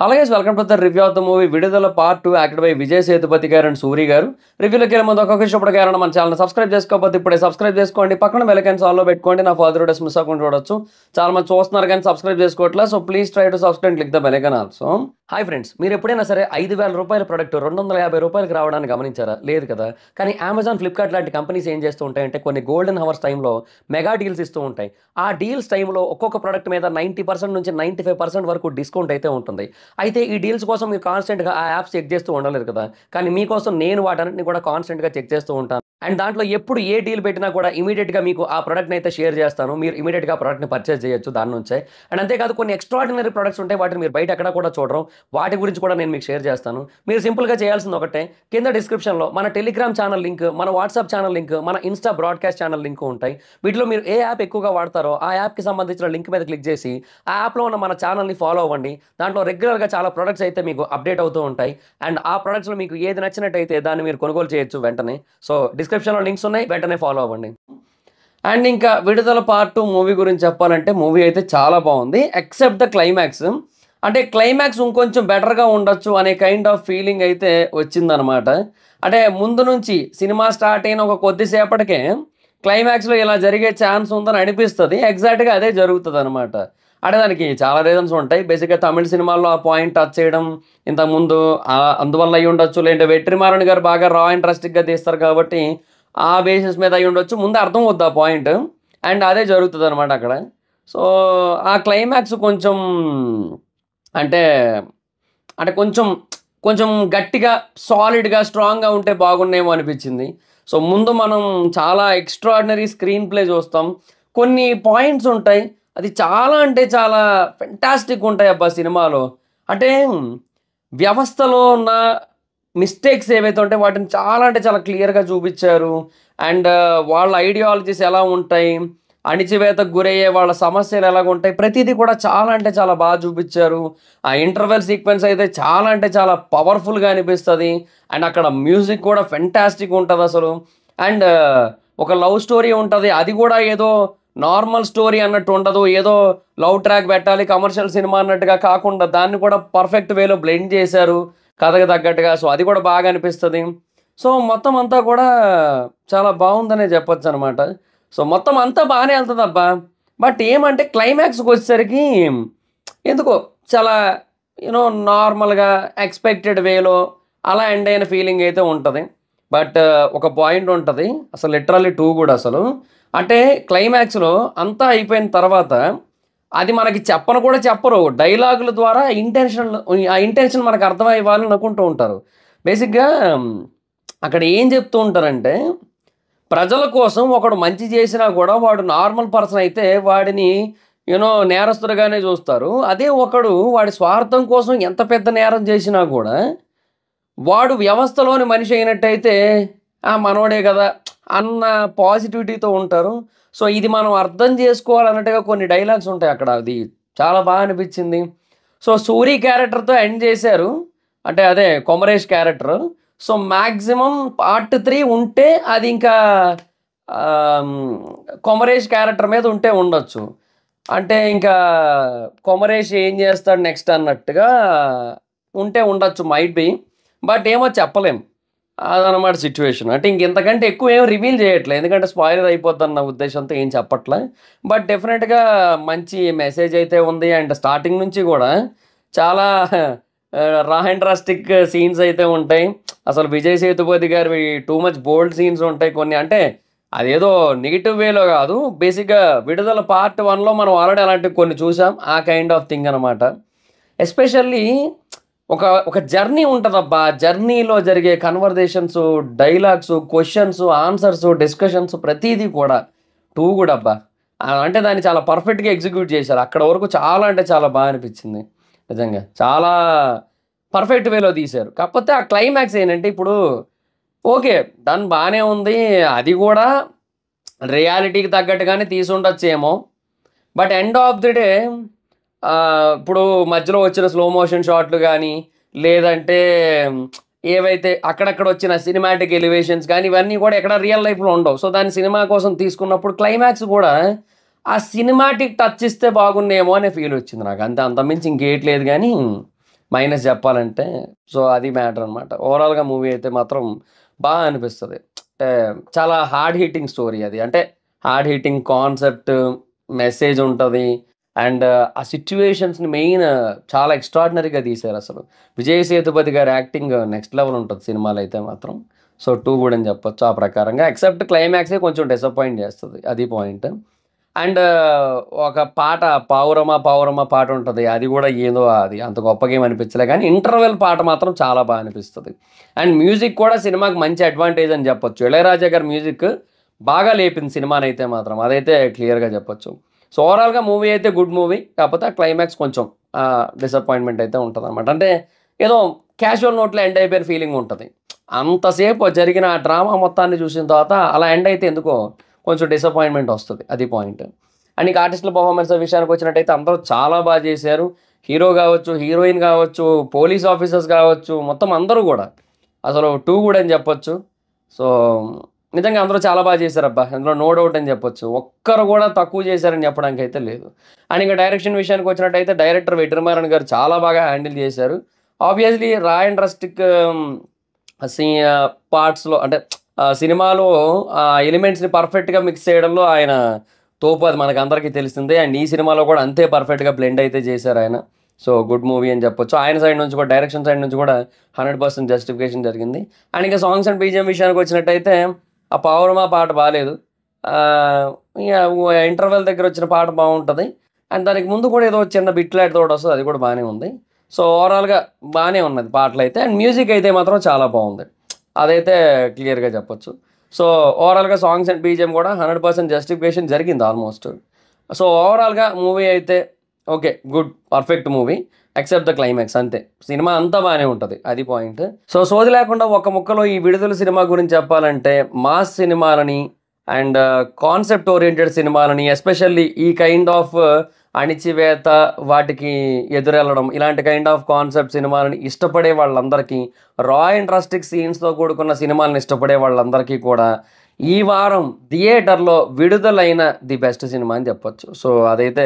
Hello guys, welcome to the review of the movie Vidudala part 2 acted by Vijay Sethupathi గారు and Suri గారు. రివ్యూలోకి వెళ్ళే ముందు ఒక్కొక్క ఇష్టపడే కారణం మన ఛానల్ సబ్స్క్రైబ్ చేసుకోకపోతే ఇప్పుడే సబ్స్క్రైబ్ చేసుకోండి. పక్కన బెల్ ఐకాన్ ఆల్లో పెట్టుకోండి. నా ఫర్దర్ వీడియోస్ మిస్ అవ్వకుండా చూడొచ్చు. చాలా మంది చూస్తున్నారు కానీ సబ్స్క్రైబ్ చేసుకోవట్లేదు. So please try to subscribe, click the bell icon also. Hi friends, మీరు ఎప్పుడైనా సరే 5,000 రూపాయల ప్రొడక్ట్ 250 రూపాయలకి రావడానికి గమనించారా? లేదు కదా. కానీ అమెజాన్, ఫ్లిప్కార్ట్ లాంటి కంపెనీస్ ఏం చేస్తూ ఉంటాయంటే కొన్ని గోల్డెన్ హవర్స్ టైంలో మెగా డీల్స్ ఇస్తూ ఉంటాయి. ఆ డీల్స్ టైంలో ఒక్కొక్క ప్రొడక్ట్ మీద 90% నుంచి 95% వరకు డిస్కౌంట్ అయితే ఉంటుంది. అయితే ఈ డీల్స్ కోసం మీరు కాన్స్టెంట్గా ఆ యాప్స్ చెక్ చేస్తూ ఉండలేరు కదా. కానీ మీకోసం నేను వాటన్నిటిని కూడా కాన్స్టెంట్గా చెక్ చేస్తూ ఉంటాను. అండ్ దాంట్లో ఎప్పుడు ఏ డీల్ పెట్టినా కూడా ఇమీడియట్గా మీకు ఆ ప్రొడక్ట్ని అయితే షేర్ చేస్తాను. మీరు ఇమీడియట్గా ఆ ప్రొడక్ట్ని పర్చేస్ చేయొచ్చు దాని నుంచే. అండ్ అంతేకాదు కొన్ని ఎక్స్ట్రాడినరీ ప్రొడక్ట్స్ ఉంటాయి, వాటిని మీరు బయట ఎక్కడ కూడా చూడరు. వాటి గురించి కూడా నేను మీకు షేర్ చేస్తాను. మీరు సింపుల్గా చేయాల్సింది ఒకటే, కింద డిస్క్రిప్షన్లో మన టెలిగ్రామ్ ఛానల్ లింక్, మన వాట్సాప్ ఛానల్ లింక్, మన ఇన్స్టా బ్రాడ్కాస్ట్ ఛానల్ లింక్ ఉంటాయి. వీటిలో మీరు ఏ యాప్ ఎక్కువగా వాడతారో ఆ యాప్కి సంబంధించిన లింక్ మీద క్లిక్ చేసి ఆ యాప్లో ఉన్న మన ఛానల్ని ఫాలో అవ్వండి. దాంట్లో రెగ్యులర్గా చాలా ప్రొడక్ట్స్ అయితే మీకు అప్డేట్ అవుతూ ఉంటాయి. అండ్ ఆ ప్రొడక్ట్స్లో మీకు ఏది నచ్చినట్టయితే దాన్ని మీరు కొనుగోలు చేయొచ్చు వెంటనే. సో డిస్క్రిప్షన్లో లింక్స్ ఉన్నాయి, వెంటనే ఫాలో అవ్వండి. అండ్ ఇంకా విడుదల పార్ట్ 2 మూవీ గురించి చెప్పాలంటే మూవీ అయితే చాలా బాగుంది ఎక్సెప్ట్ ద క్లైమాక్స్. అంటే క్లైమాక్స్ ఇంకొంచెం బెటర్గా ఉండొచ్చు అనే కైండ్ ఆఫ్ ఫీలింగ్ అయితే వచ్చిందనమాట. అంటే ముందు నుంచి సినిమా స్టార్ట్ అయిన ఒక కొద్దిసేపటికే క్లైమాక్స్లో ఇలా జరిగే ఛాన్స్ ఉందని అనిపిస్తుంది. ఎగ్జాక్ట్గా అదే జరుగుతుంది అనమాట. అంటే దానికి చాలా రీజన్స్ ఉంటాయి. బేసిక్గా తమిళ సినిమాల్లో ఆ పాయింట్ టచ్ చేయడం ఇంతకుముందు అందువల్ల అయ్యి ఉండొచ్చు. లేదంటే వెట్రిమారన్ గారు బాగా రా అండ్ డ్రాస్టిక్గా తీస్తారు కాబట్టి ఆ బేసిస్ మీద అయ్యి ఉండొచ్చు. ముందు అర్థం అవుద్ది ఆ పాయింట్. అండ్ అదే జరుగుతుంది అనమాట అక్కడ. సో ఆ క్లైమాక్స్ కొంచెం అంటే అంటే కొంచెం కొంచెం గట్టిగా, సాలిడ్గా, స్ట్రాంగ్గా ఉంటే బాగున్నేమో అనిపించింది. సో ముందు మనం చాలా ఎక్స్ట్రాడినరీ స్క్రీన్ ప్లే చూస్తాం. కొన్ని పాయింట్స్ ఉంటాయి, అది చాలా అంటే చాలా ఫెంటాస్టిక్ ఉంటాయి అబ్బా సినిమాలో. అంటే వ్యవస్థలో ఉన్న మిస్టేక్స్ ఏవైతే ఉంటాయో వాటిని చాలా అంటే చాలా క్లియర్గా చూపించారు. అండ్ వాళ్ళ ఐడియాలజీస్ ఎలా ఉంటాయి, అణిచివేతకు గురయ్యే వాళ్ళ సమస్యలు ఎలాగ ఉంటాయి, ప్రతిదీ కూడా చాలా అంటే చాలా బాగా చూపించారు. ఆ ఇంటర్వెల్ సీక్వెన్స్ అయితే చాలా అంటే చాలా పవర్ఫుల్గా అనిపిస్తుంది. అండ్ అక్కడ మ్యూజిక్ కూడా ఫెంటాస్టిక్ ఉంటుంది అసలు. అండ్ ఒక లవ్ స్టోరీ ఉంటుంది, అది కూడా ఏదో నార్మల్ స్టోరీ అన్నట్టు ఉండదు. ఏదో లవ్ ట్రాక్ పెట్టాలి కమర్షియల్ సినిమా అన్నట్టుగా కాకుండా దాన్ని కూడా పర్ఫెక్ట్ వేలో బ్లెండ్ చేశారు కథకు తగ్గట్టుగా. సో అది కూడా బాగా అనిపిస్తుంది. సో మొత్తం అంతా కూడా చాలా బాగుందనే చెప్పొచ్చు అనమాట. సో మొత్తం అంతా బాగానే వెళ్తుంది అబ్బా. బట్ ఏమంటే క్లైమాక్స్కి వచ్చేసరికి ఎందుకో చాలా యూనో నార్మల్గా ఎక్స్పెక్టెడ్ వేలో అలా ఎండ్ అయిన ఫీలింగ్ అయితే ఉంటుంది. బట్ ఒక పాయింట్ ఉంటుంది అసలు లిటరల్లీ 2 కూడా అసలు. అంటే క్లైమాక్స్లో అంతా అయిపోయిన తర్వాత అది మనకి చెప్పను కూడా చెప్పరు, డైలాగుల ద్వారా ఆ ఇంటెన్షన్ మనకు అర్థం అవ్వాలని అనుకుంటూ ఉంటారు. బేసిక్గా అక్కడ ఏం చెప్తూ ఉంటారంటే, ప్రజల కోసం ఒకడు మంచి చేసినా కూడా వాడు నార్మల్ పర్సన్ అయితే వాడిని నేరస్తుడిగానే చూస్తారు. అదే ఒకడు వాడి స్వార్థం కోసం ఎంత పెద్ద నేరం చేసినా కూడా వాడు వ్యవస్థలోని మనిషి అయినట్టయితే మనోడే కదా అన్న పాజిటివిటీతో ఉంటారు. సో ఇది మనం అర్థం చేసుకోవాలన్నట్టుగా కొన్ని డైలాగ్స్ ఉంటాయి అక్కడ. అది చాలా బాగా అనిపించింది. సో సూరి క్యారెక్టర్తో ఎండ్ చేశారు, అంటే అదే కొమరేష్ క్యారెక్టర్. సో మ్యాక్సిమం పార్ట్ 3 ఉంటే అది ఇంకా కొమరేష్ క్యారెక్టర్ మీద ఉంటే ఉండొచ్చు. అంటే ఇంకా కొమరేష్ ఏం చేస్తాడు నెక్స్ట్ అన్నట్టుగా ఉంటే ఉండొచ్చు, మైట్ బి. బట్ ఏమో చెప్పలేం, అదనమాట సిచ్యువేషన్. అంటే ఇంకెంతకంటే ఎక్కువ ఏం రివీల్ చేయట్లేదు, ఎందుకంటే స్పాయిలర్ అయిపోద్దన్న ఉద్దేశంతో ఏం చెప్పట్లే. బట్ డెఫినెట్గా మంచి మెసేజ్ అయితే ఉంది. అండ్ స్టార్టింగ్ నుంచి కూడా చాలా రా అండ్ డ్రాస్టిక్ సీన్స్ అయితే ఉంటాయి. అసలు విజయ్ సేతుపతి గారి టూ మచ్ బోల్డ్ సీన్స్ ఉంటాయి కొన్ని. అంటే అదేదో నెగిటివ్ వేలో కాదు, బేసిక్గా విడుదల పార్ట్ 1లో మనం ఆల్రెడీ అలాంటివి కొన్ని చూసాం. ఆ కైండ్ ఆఫ్ థింగ్ అనమాట. ఎస్పెషల్లీ ఒక జర్నీ ఉంటుందబ్బా. జర్నీలో జరిగే conversations, dialogues, questions, answers, discussions ప్రతిదీ కూడా 2 కూడా అబ్బా. అంటే దాన్ని చాలా పర్ఫెక్ట్గా ఎగ్జిక్యూట్ చేశారు. అక్కడ వరకు చాలా అంటే చాలా బాగా అనిపించింది నిజంగా. చాలా పర్ఫెక్ట్ వేలో తీశారు. కాకపోతే ఆ క్లైమాక్స్ ఏంటంటే ఇప్పుడు ఓకే డన్ బాగానే ఉంది, అది కూడా రియాలిటీకి తగ్గట్టుగానే తీసుండొచ్చేమో. But end of the day ఇప్పుడు మధ్యలో వచ్చిన స్లో మోషన్ షాట్లు కానీ, లేదంటే ఏవైతే అక్కడక్కడ వచ్చిన సినిమాటిక్ ఎలివేషన్స్ కానీ ఇవన్నీ కూడా ఎక్కడ రియల్ లైఫ్లో ఉండవు. సో దాన్ని సినిమా కోసం తీసుకున్నప్పుడు క్లైమాక్స్ కూడా ఆ సినిమాటిక్ టచ్ ఇస్తే బాగున్నేమో అనే ఫీల్ వచ్చింది నాకు. అంతమించి ఇంకేట్లేదు కానీ మైనస్ చెప్పాలంటే. సో, అది మ్యాటర్ అనమాట. ఓవరాల్‌గా మూవీ అయితే మాత్రం అనిపిస్తది. అంటే చాలా హార్డ్ హిట్టింగ్ స్టోరీ అది. అంటే హార్డ్ హిట్టింగ్ కాన్సెప్ట్, మెసేజ్ ఉంటది. అండ్ ఆ సిట్యుయేషన్స్‌ని మెయిన్ చాలా ఎక్స్ట్రార్డినరీగా తీశారసలు. విజయ్ సేతుపతి గారి యాక్టింగ్ నెక్స్ట్ లెవెల్ ఉంటది సినిమాలో అయితే మాత్రం. సో, 2 కూడా అని చెప్పొచ్చు ఆ ప్రకారంగా. ఎక్సెప్ట్ క్లైమాక్సే కొంచెం డిసప్పాయింట్ చేస్తది. అది పాయింట్. అండ్ ఒక పాట 'పావురమా పావురమా' పాట ఉంటది. అది గూడా ఏదో అది అంత గొప్పగా ఏమి అనిపించలే గానీ, ఇంటర్వెల్ పాట మాత్రం చాలా అనిపిస్తది. అండ్ మ్యూజిక్ కూడా సినిమాకి మంచి అడ్వాంటేజ్ అని చెప్పొచ్చు. 'ఇళయరాజా' గారి మ్యూజిక్ బాగా లేపింది సినిమానైతే మాత్రం. అదైతే క్లియర్‌గా చెప్పొచ్చు. సో, ఓవరాల్‌గా మూవీ అయితే గుడ్ మూవీ. కాకపోతే ఆ క్లైమాక్స్ కొంచెం డిసప్పాయింట్‌మెంట్ అయితే ఉంటదనమాట. అంటే ఏదో క్యాజువల్ నోట్‌లో ఎండ్ అయిపోయిన ఫీలింగ్ ఉంటది. అంతసేపు జరిగిన ఆ డ్రామా మొత్తాన్ని చూసిన తర్వాత అలా ఎండ్ అయితే ఎందుకో కొంచెం డిసప్పాయింట్‌మెంట్ వస్తది. అది పాయింట్. అండ్ ఇక ఆర్టిస్టుల పర్ఫార్మెన్స్ విషయానికొచ్చినట్టయితే అందరూ చాలా చేశారు. హీరో గావచ్చు, హీరోయిన్ గావచ్చు, పోలీస్ ఆఫీసర్స్ గావచ్చు, మొత్తం అందరూ గూడా. అసలు 2 గూడా అని చెప్పొచ్చు. సో, నిజంగా అందరూ చాలా చేశారబ్బా! ఇందులో నో డౌట్ అని చెప్పొచ్చు. ఒక్కరు గూడా తక్కువ చేశారని చెప్పడానికైతే లేదు. అండ్ ఇంక డైరెక్షన్ విషయానికొచ్చినట్టయితే డైరెక్టర్ వెట్రిమారన్ గారు చాలా బాగా హ్యాండిల్ చేశారు. ఆబ్వియస్‌లీ రా అండ్ రస్టిక్ సీ పార్ట్స్‌లో అంటే సినిమాలో ఎలిమెంట్స్‌ని పర్ఫెక్ట్‌గా మిక్స్ చేయడంలో ఆయన తోపు అది మనకందరికీ తెలిసిందే. అండ్ ఈ సినిమాలో కూడా అంతే పర్ఫెక్ట్‌గా బ్లెండ్ అయితే చేశారాయన. సో, గుడ్ మూవీ అని చెప్పొచ్చు. ఆయన సైడ్ నుంచి కూడా డైరెక్షన్ సైడ్ నుంచి కూడా 100% జస్టిఫికేషన్ జరిగింది. అండ్ ఇంకా సాంగ్స్ అండ్ బీజీఎం విషయానికొచ్చినట్టయితే ఆ 'పావురమా' పాట బాలేదు. ఆహ్, ఇగ ఇంటర్వెల్ దగ్గర వచ్చిన పాట బావుంటది. అండ్ దానికి ముందు కూడా ఏదో చిన్న బిట్లాడితో ఒకటొస్తది. అది కూడా బానే ఉంది. సో, ఓవరాల్‌గా బానే ఉన్నది పాటలైతే. అండ్ మ్యూజిక్ అయితే మాత్రం చాలా బావుంది. అదైతే క్లియర్‌గా చెప్పొచ్చు. సో, ఓవరాల్‌గా సాంగ్స్ అండ్ బీజీఎం కూడా 100% జస్టిఫికేషన్ జరిగింది ఆల్మోస్ట్. సో, ఓవరాల్‌గా మూవీ అయితే okay. Good. Perfect movie. Except the climax అంతే. సినిమా అంతా బానే ఉంటది. అది పాయింట్. సో, సోది లేకుండా ఒక ముక్కలో ఈ విడుదల సినిమా గురించి చెప్పాలంటే మాస్ సినిమాలని అండ్ కాన్సెప్ట్ ఓరియెంటెడ్ సినిమాలని ఎస్పెషల్లీ ఈ కైండ్ ఆఫ్ అణిచివేత వాటికి ఎదురెళ్ళడం ఇలాంటి కైండ్ ఆఫ్ కాన్సెప్ట్ సినిమాలని ఇష్టపడే వాళ్ళందరికీ రా అండ్ రస్టిక్ సీన్స్‌తో కూడుకున్న సినిమాలను ఇష్టపడే వాళ్ళందరికీ కూడా ఈ వారం థియేటర్‌లో విడుదలైన ది బెస్ట్ సినిమా అని చెప్పొచ్చు. సో, అదైతే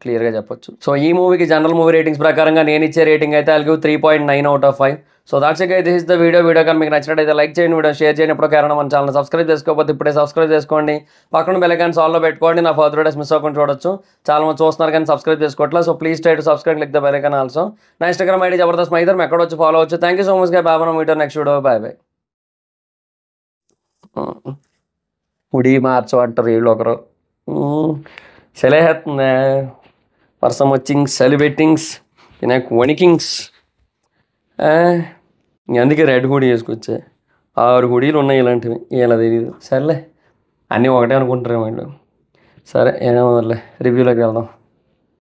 క్లియర్‌గా చెప్పొచ్చు. సో, ఈ మూవీకి జనరల్ మూవీ రేటింగ్స్ ప్రకారంగా నేనిచ్చే రేటింగ్ అయితే I'll give 3.9 out of 5. So, that's it guys. This is the video. Video కానీ మీకు నచ్చినట్టయితే లైక్ చేయండి. వీడియో షేర్ చేయండి. ఎప్పుడో కారణం మన ఛానెల్‌ని సబ్స్క్రైబ్ చేసుకోకపోతే ఇప్పుడే సబ్స్క్రైబ్ చేసుకోండి. పక్కన బెల్ ఐకాన్స్ ఆల్‌లో పెట్టుకోండి. నా ఫర్దర్ వీడియోస్ మిస్ అవ్వకుండా చూడొచ్చు. చాలా మంది చూస్తున్నారు కానీ సబ్స్క్రైబ్ చేసుకోవట్లేదు. So, please try to subscribe, click the bell icon also. నా ఇన్‌స్టాగ్రామ్ ఐడీ జబర్దస్త్ మైదర్. ఎక్కడొచ్చి ఫాలో అవ్వచ్చు. Thank you so much guys. Bye. మనం meet next video. Bye bye. ముడి మార్చమంటారు వీళ్ళొకరు. చలేస్తుంది. వర్షం వచ్చింగ్స్, చలి పెట్టింగ్స్, నాకు వణికింగ్స్. అందుకే రెడ్ హుడీ వేసుకొచ్చా. 6 హుడీలు ఉన్నాయి ఇలాంటివి. ఇలా తెలియదు. సర్లే అన్నీ ఒకటే అనుకుంటారేమో వీళ్ళు. సరే ఏమో రివ్యూలోకి వెళ్దాం.